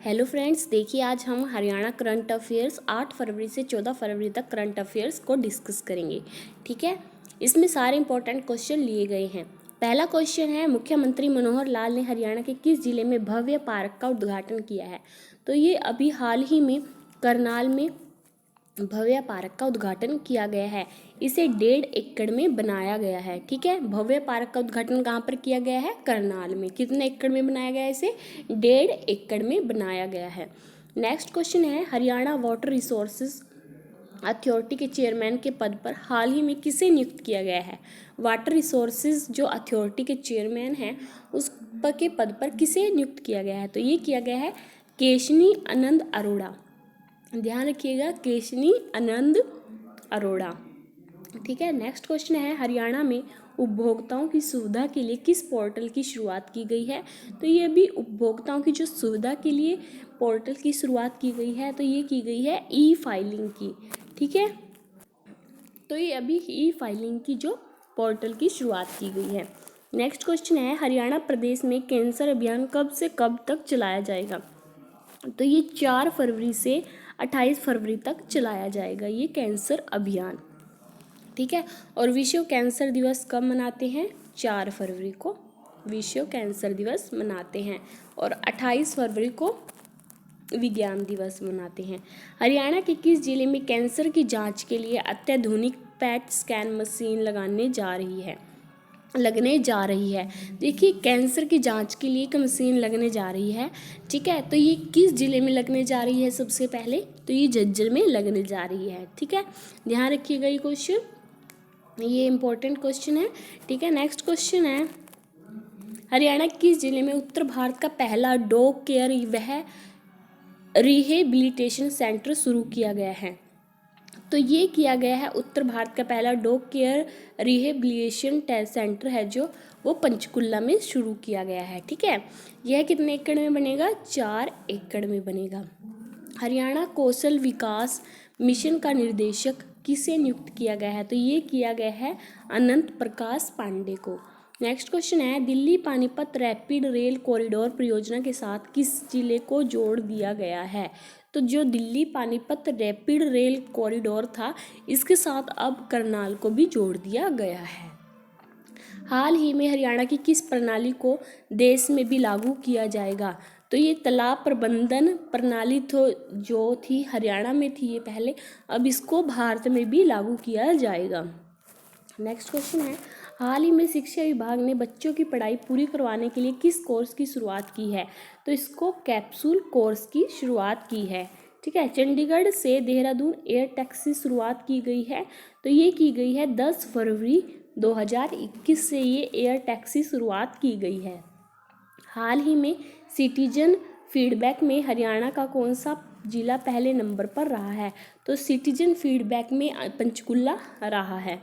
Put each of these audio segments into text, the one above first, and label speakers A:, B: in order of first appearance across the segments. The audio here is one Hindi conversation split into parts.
A: हेलो फ्रेंड्स, देखिए आज हम हरियाणा करंट अफेयर्स 8 फरवरी से 14 फरवरी तक करंट अफेयर्स को डिस्कस करेंगे। ठीक है, इसमें सारे इंपॉर्टेंट क्वेश्चन लिए गए हैं। पहला क्वेश्चन है, मुख्यमंत्री मनोहर लाल ने हरियाणा के किस जिले में भव्य पार्क का उद्घाटन किया है? तो ये अभी हाल ही में करनाल में भव्य पार्क का उद्घाटन किया गया है। इसे 1.5 एकड़ में बनाया गया है। ठीक है, भव्य पार्क का उद्घाटन कहाँ पर किया गया है? करनाल में। कितने एकड़ में बनाया गया है? इसे 1.5 एकड़ में बनाया गया है। नेक्स्ट क्वेश्चन है, हरियाणा वाटर रिसोर्सेज अथॉरिटी के चेयरमैन के पद पर हाल ही में किसे नियुक्त किया गया है? वाटर रिसोर्सेज जो अथॉरिटी के चेयरमैन हैं उस के पद पर किसे नियुक्त किया गया है? तो ये किया गया है केशनी आनंद अरोड़ा। ध्यान रखिएगा, केशनी आनंद अरोड़ा। ठीक है, नेक्स्ट क्वेश्चन है, हरियाणा में उपभोक्ताओं की सुविधा के लिए किस पोर्टल की शुरुआत की गई है? तो ये भी उपभोक्ताओं की जो सुविधा के लिए पोर्टल की शुरुआत की गई है, तो ये की गई है ई फाइलिंग की। ठीक है, तो ये अभी ई फाइलिंग की जो पोर्टल की शुरुआत की गई है। नेक्स्ट क्वेश्चन है, हरियाणा प्रदेश में कैंसर अभियान कब से कब तक चलाया जाएगा? तो ये 4 फरवरी से 28 फरवरी तक चलाया जाएगा ये कैंसर अभियान। ठीक है, और विश्व कैंसर दिवस कब मनाते हैं? 4 फरवरी को विश्व कैंसर दिवस मनाते हैं और 28 फरवरी को विज्ञान दिवस मनाते हैं। हरियाणा के किस जिले में कैंसर की जांच के लिए अत्याधुनिक पैट स्कैन मशीन लगने जा रही है? देखिए, कैंसर की जांच के लिए एक मशीन लगने जा रही है। ठीक है, तो ये किस जिले में लगने जा रही है? सबसे पहले तो ये झज्जर में लगने जा रही है। ठीक है, ध्यान रखिएगा ये क्वेश्चन, ये इंपॉर्टेंट क्वेश्चन है। ठीक है, नेक्स्ट क्वेश्चन है, हरियाणा किस जिले में उत्तर भारत का पहला डॉग केयर वह रिहेबिलिटेशन सेंटर शुरू किया गया है? तो ये किया गया है उत्तर भारत का पहला डॉग केयर रिहेबिलिटेशन सेंटर है जो वो पंचकुला में शुरू किया गया है। ठीक है, यह कितने एकड़ में बनेगा? 4 एकड़ में बनेगा। हरियाणा कौशल विकास मिशन का निर्देशक किसे नियुक्त किया गया है? तो ये किया गया है अनंत प्रकाश पांडे को। नेक्स्ट क्वेश्चन है, Delhi Panipat rapid rail corridor परियोजना के साथ किस जिले को जोड़ दिया गया है? तो जो Delhi Panipat rapid rail corridor था, इसके साथ अब करनाल को भी जोड़ दिया गया है। हाल ही में हरियाणा की किस प्रणाली को देश में भी लागू किया जाएगा? तो ये तालाब प्रबंधन प्रणाली तो जो थी हरियाणा में थी ये पहले, अब इसको भारत में भी लागू किया जाएगा। नेक्स्ट क्वेश्चन है, हाल ही में शिक्षा विभाग ने बच्चों की पढ़ाई पूरी करवाने के लिए किस कोर्स की शुरुआत की है? तो इसको कैप्सूल कोर्स की शुरुआत की है। ठीक है, चंडीगढ़ से देहरादून एयर टैक्सी शुरुआत की गई है। तो ये की गई है 10 फरवरी 2021 से ये एयर टैक्सी शुरुआत की गई है। हाल ही में सिटीजन फीडबैक में हरियाणा का कौन सा जिला पहले नंबर पर रहा है? तो सिटीजन फीडबैक में पंचकुला रहा है।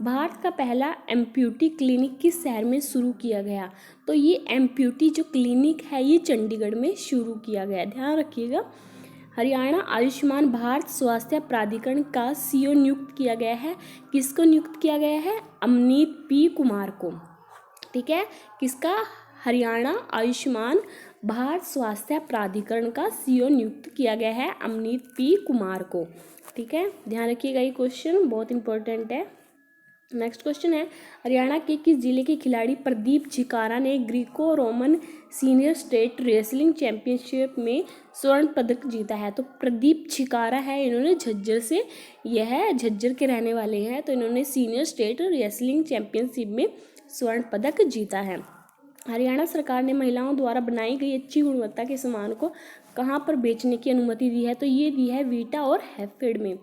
A: भारत का पहला एम्प्यूटी क्लिनिक किस शहर में शुरू किया गया? तो ये एम्प्यूटी जो क्लिनिक है ये चंडीगढ़ में शुरू किया गया। ध्यान रखिएगा। हरियाणा आयुष्मान भारत स्वास्थ्य प्राधिकरण का सीईओ नियुक्त किया गया है। किसको नियुक्त किया गया है? अमनीत पी कुमार को। ठीक है, किसका? हरियाणा आयुष्मान भारत स्वास्थ्य प्राधिकरण का सीईओ नियुक्त किया गया है अमनीत पी कुमार को। ठीक है, ध्यान रखिएगा, ये क्वेश्चन बहुत इंपॉर्टेंट है। नेक्स्ट क्वेश्चन है, हरियाणा के किस जिले के खिलाड़ी प्रदीप छिकारा ने Greco Roman senior state wrestling championship में स्वर्ण पदक जीता है? तो प्रदीप छिकारा है, इन्होंने झज्जर के रहने वाले हैं। तो इन्होंने सीनियर स्टेट रेसलिंग चैंपियनशिप में स्वर्ण पदक जीता है। हरियाणा सरकार ने महिलाओं द्वारा बनाई गई अच्छी गुणवत्ता के सामान को कहाँ पर बेचने की अनुमति दी है? तो ये दी है वीटा और हैफेड में।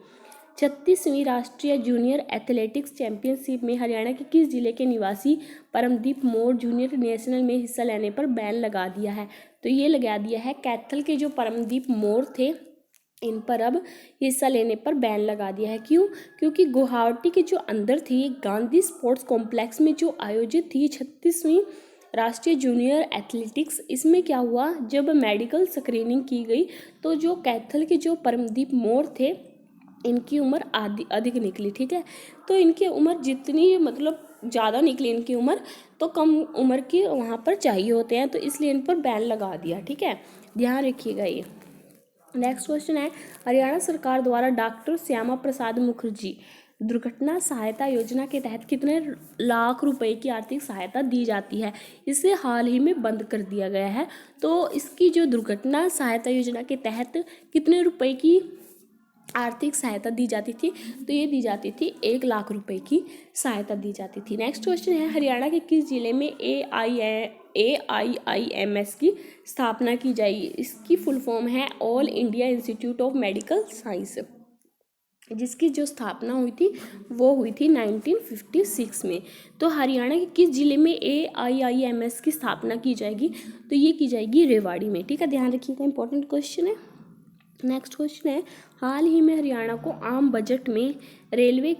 A: 36वीं राष्ट्रीय जूनियर एथलेटिक्स चैंपियनशिप में हरियाणा के किस जिले के निवासी परमदीप मोर जूनियर नेशनल में हिस्सा लेने पर बैन लगा दिया है? तो ये लगा दिया है कैथल के जो परमदीप मोर थे इन पर अब हिस्सा लेने पर बैन लगा दिया है। क्यों? क्योंकि गुवाहाटी के जो अंदर थी गांधी स्पोर्ट्स कॉम्प्लेक्स में जो आयोजित थी 36वीं राष्ट्रीय जूनियर एथलेटिक्स, इसमें क्या हुआ, जब मेडिकल स्क्रीनिंग की गई तो जो कैथल के जो परमदीप मोर थे इनकी उम्र अधिक निकली। ठीक है, तो इनकी उम्र जितनी मतलब ज़्यादा निकली इनकी उम्र, तो कम उम्र की वहाँ पर चाहिए होते हैं, तो इसलिए इन पर बैन लगा दिया। ठीक है, ध्यान रखिएगा ये। नेक्स्ट क्वेश्चन है, हरियाणा सरकार द्वारा डॉक्टर श्यामा प्रसाद मुखर्जी दुर्घटना सहायता योजना के तहत कितने लाख रुपए की आर्थिक सहायता दी जाती है? इसे हाल ही में बंद कर दिया गया है। तो इसकी जो दुर्घटना सहायता योजना के तहत कितने रुपए की आर्थिक सहायता दी जाती थी? तो ये दी जाती थी 1 लाख रुपए की सहायता दी जाती थी। नेक्स्ट क्वेश्चन है, हरियाणा के किस जिले में AIIMS की स्थापना की जाएगी? इसकी फुल फॉर्म है all India institute of medical science, जिसकी जो स्थापना हुई थी वो हुई थी 1956 में। तो हरियाणा के किस जिले में AIIMS की स्थापना की जाएगी? तो ये की जाएगी रेवाड़ी में। ठीक है, ध्यान रखिएगा, इंपॉर्टेंट क्वेश्चन है। नेक्स्ट क्वेश्चन है, हाल ही में हरियाणा को आम बजट में रेलवे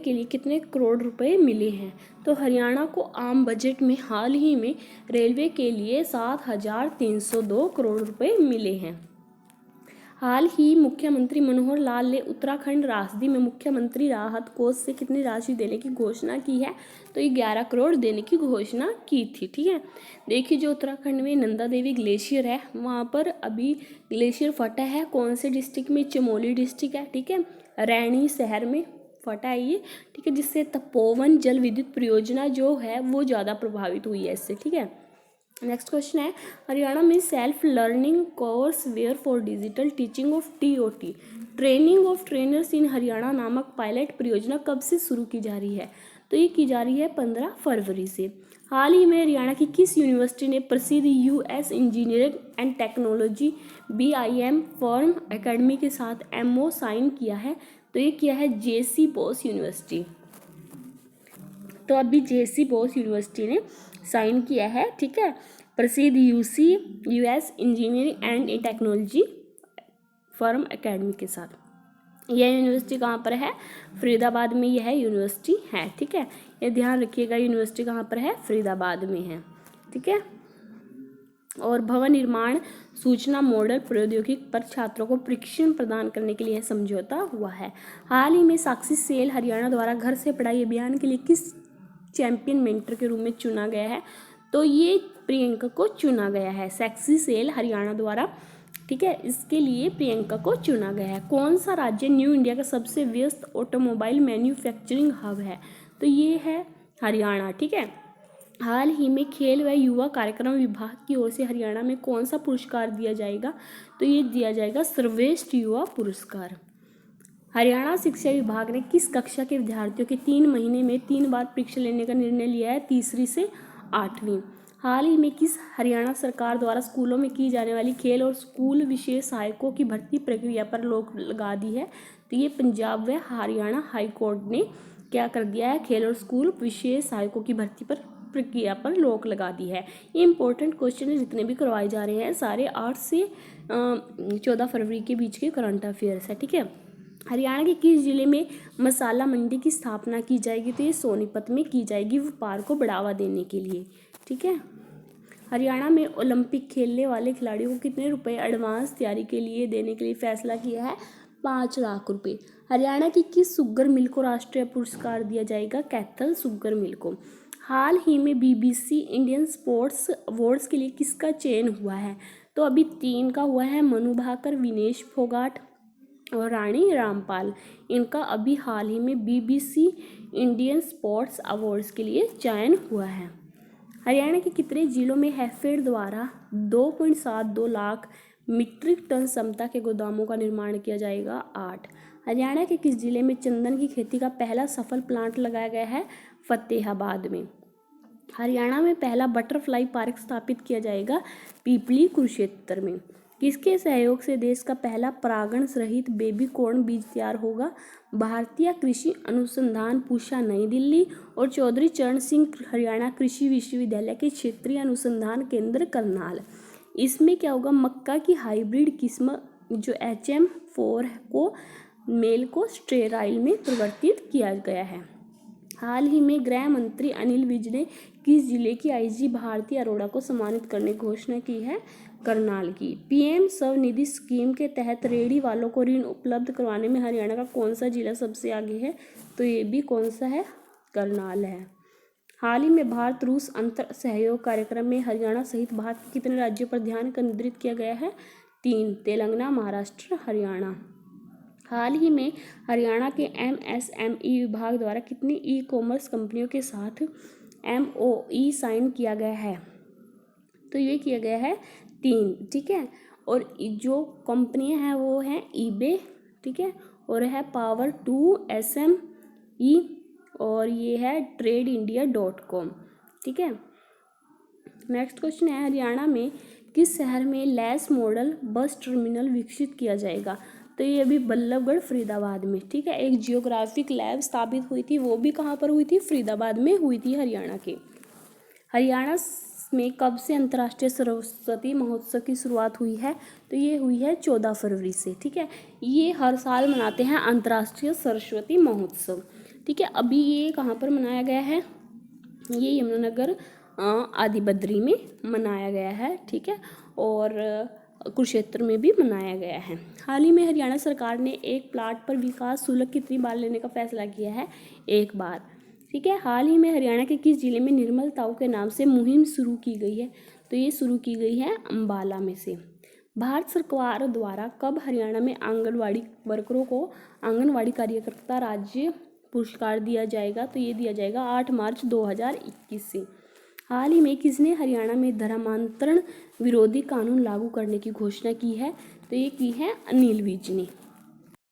A: के लिए कितने करोड़ रुपए मिले हैं? तो हरियाणा को आम बजट में हाल ही में रेलवे के लिए 7,302 करोड़ रुपए मिले हैं। हाल ही मुख्यमंत्री मनोहर लाल ने उत्तराखंड राजदी में मुख्यमंत्री राहत कोष से कितनी राशि देने की घोषणा की है? तो ये 11 करोड़ देने की घोषणा की थी। ठीक है, देखिए जो उत्तराखंड में नंदा देवी ग्लेशियर है वहाँ पर अभी ग्लेशियर फटा है। कौन से डिस्ट्रिक्ट में? चमोली डिस्ट्रिक्ट है। ठीक है, रैणी शहर में फटा है ये। ठीक है, जिससे तपोवन जल विद्युत परियोजना जो है वो ज़्यादा प्रभावित हुई है इससे। ठीक है, नेक्स्ट क्वेश्चन है, हरियाणा में self learning courseware for digital teaching of TOT training of trainers in Haryana नामक पायलट परियोजना कब से शुरू की जा रही है? तो ये की जा रही है 15 फरवरी से। हाल ही में हरियाणा की किस यूनिवर्सिटी ने प्रसिद्ध US engineering and technology BIM firm academy के साथ MO साइन किया है? तो ये किया है JC बोस यूनिवर्सिटी। तो अभी JC बोस यूनिवर्सिटी ने साइन किया है। ठीक है, प्रसिद्ध US engineering and technology firm academy के साथ। यह यूनिवर्सिटी कहाँ पर है? फरीदाबाद में यह यूनिवर्सिटी है। ठीक है, ये ध्यान रखिएगा, यूनिवर्सिटी कहाँ पर है? फरीदाबाद में है। ठीक है, और भवन निर्माण सूचना मॉडल प्रौद्योगिकी पर छात्रों को प्रशिक्षण प्रदान करने के लिए समझौता हुआ है। हाल ही में साक्षी सेल हरियाणा द्वारा घर से पढ़ाई अभियान के लिए किस चैंपियन मेंटर के रूप में चुना गया है? तो ये प्रियंका को चुना गया है, साक्षी सेल हरियाणा द्वारा। ठीक है, इसके लिए प्रियंका को चुना गया है। कौन सा राज्य न्यू इंडिया का सबसे व्यस्त ऑटोमोबाइल मैन्युफैक्चरिंग हब है? तो ये है हरियाणा। ठीक है, हाल ही में खेल व युवा कार्यक्रम विभाग की ओर से हरियाणा में कौन सा पुरस्कार दिया जाएगा? तो ये दिया जाएगा सर्वश्रेष्ठ युवा पुरस्कार। हरियाणा शिक्षा विभाग ने किस कक्षा के विद्यार्थियों के 3 महीने में 3 बार परीक्षा लेने का निर्णय लिया है? तीसरी से 8वीं। हाल ही में किस हरियाणा सरकार द्वारा स्कूलों में की जाने वाली खेल और स्कूल विशेष सहायकों की भर्ती प्रक्रिया पर रोक लगा दी है? तो ये पंजाब व हरियाणा हाई कोर्ट ने क्या कर दिया है? खेल और स्कूल विशेष सहायकों की भर्ती पर प्रक्रिया पर रोक लगा दी है। ये इंपॉर्टेंट क्वेश्चन है, जितने भी करवाए जा रहे हैं सारे 8 से 14 फरवरी के बीच के करंट अफेयर्स है। ठीक है, हरियाणा के किस जिले में मसाला मंडी की स्थापना की जाएगी? तो ये सोनीपत में की जाएगी, व्यापार को बढ़ावा देने के लिए। ठीक है, हरियाणा में ओलंपिक खेलने वाले खिलाड़ियों को कितने रुपए एडवांस तैयारी के लिए देने के लिए फैसला किया है? 5 लाख रुपए। हरियाणा की किस शुगर मिल को राष्ट्रीय पुरस्कार दिया जाएगा? कैथल शुगर मिल को। हाल ही में BBC इंडियन स्पोर्ट्स अवार्ड्स के लिए किसका चयन हुआ है? तो अभी 3 का हुआ है, मनु भाकर, विनेश फोगाट और रानी रामपाल। इनका अभी हाल ही में BBC इंडियन स्पोर्ट्स अवार्ड्स के लिए चयन हुआ है। हरियाणा के कितने जिलों में हैफेड द्वारा 2.72 लाख मीट्रिक टन क्षमता के गोदामों का निर्माण किया जाएगा? 8। हरियाणा के किस जिले में चंदन की खेती का पहला सफल प्लांट लगाया गया है? फतेहाबाद में। हरियाणा में पहला बटरफ्लाई पार्क स्थापित किया जाएगा? पीपली कुरुक्षेत्र में। किसके सहयोग से देश का पहला परागण रहित बेबी कॉर्न बीज तैयार होगा? भारतीय कृषि अनुसंधान पूषा नई दिल्ली और चौधरी चरण सिंह हरियाणा कृषि विश्वविद्यालय के क्षेत्रीय अनुसंधान केंद्र करनाल। इसमें क्या होगा? मक्का की हाइब्रिड किस्म जो HM4 को मेल को स्टेराइल में परिवर्तित किया गया है। हाल ही में गृह मंत्री अनिल विज ने किस जिले की IG भारती अरोड़ा को सम्मानित करने की घोषणा की है? करनाल की। PM स्वनिधि स्कीम के तहत रेहड़ी वालों को ऋण उपलब्ध करवाने में हरियाणा का कौन सा जिला सबसे आगे है? तो ये भी कौन सा है? करनाल है। हाल ही में भारत रूस अंतर सहयोग कार्यक्रम में हरियाणा सहित भारत के कितने राज्यों पर ध्यान केंद्रित किया गया है? 3, तेलंगाना, महाराष्ट्र, हरियाणा। हाल ही में हरियाणा के MSME विभाग द्वारा कितनी ई कॉमर्स कंपनियों के साथ MOE साइन किया गया है? तो ये किया गया है 3, ठीक है। और जो कंपनियां हैं वो हैं eBay, ठीक है, और है Power2 SME, और ये है TradeIndia.com, ठीक है। नेक्स्ट क्वेश्चन है, हरियाणा में किस शहर में लैस मॉडल बस टर्मिनल विकसित किया जाएगा? तो ये अभी बल्लभगढ़ फरीदाबाद में, ठीक है। एक जियोग्राफिक लैब स्थापित हुई थी, वो भी कहाँ पर हुई थी? फरीदाबाद में हुई थी, हरियाणा के। हरियाणा में कब से अंतर्राष्ट्रीय सरस्वती महोत्सव की शुरुआत हुई है? तो ये हुई है 14 फरवरी से, ठीक है। ये हर साल मनाते हैं अंतर्राष्ट्रीय सरस्वती महोत्सव, ठीक है। अभी ये कहाँ पर मनाया गया है? ये यमुनानगर आदि बद्री में मनाया गया है, ठीक है, और कुरुक्षेत्र में भी मनाया गया है। हाल ही में हरियाणा सरकार ने एक प्लाट पर विकास शुल्क कितनी बार लेने का फैसला किया है? 1 बार, ठीक है। हाल ही में हरियाणा के किस जिले में निर्मल ताऊ के नाम से मुहिम शुरू की गई है? तो ये शुरू की गई है अम्बाला में से। भारत सरकार द्वारा कब हरियाणा में आंगनवाड़ी वर्करों को आंगनवाड़ी कार्यकर्ता राज्य पुरस्कार दिया जाएगा? तो ये दिया जाएगा 8 मार्च 2021 से। हाल ही में किसने हरियाणा में धर्मांतरण विरोधी कानून लागू करने की घोषणा की है? तो ये की है अनिल विज ने।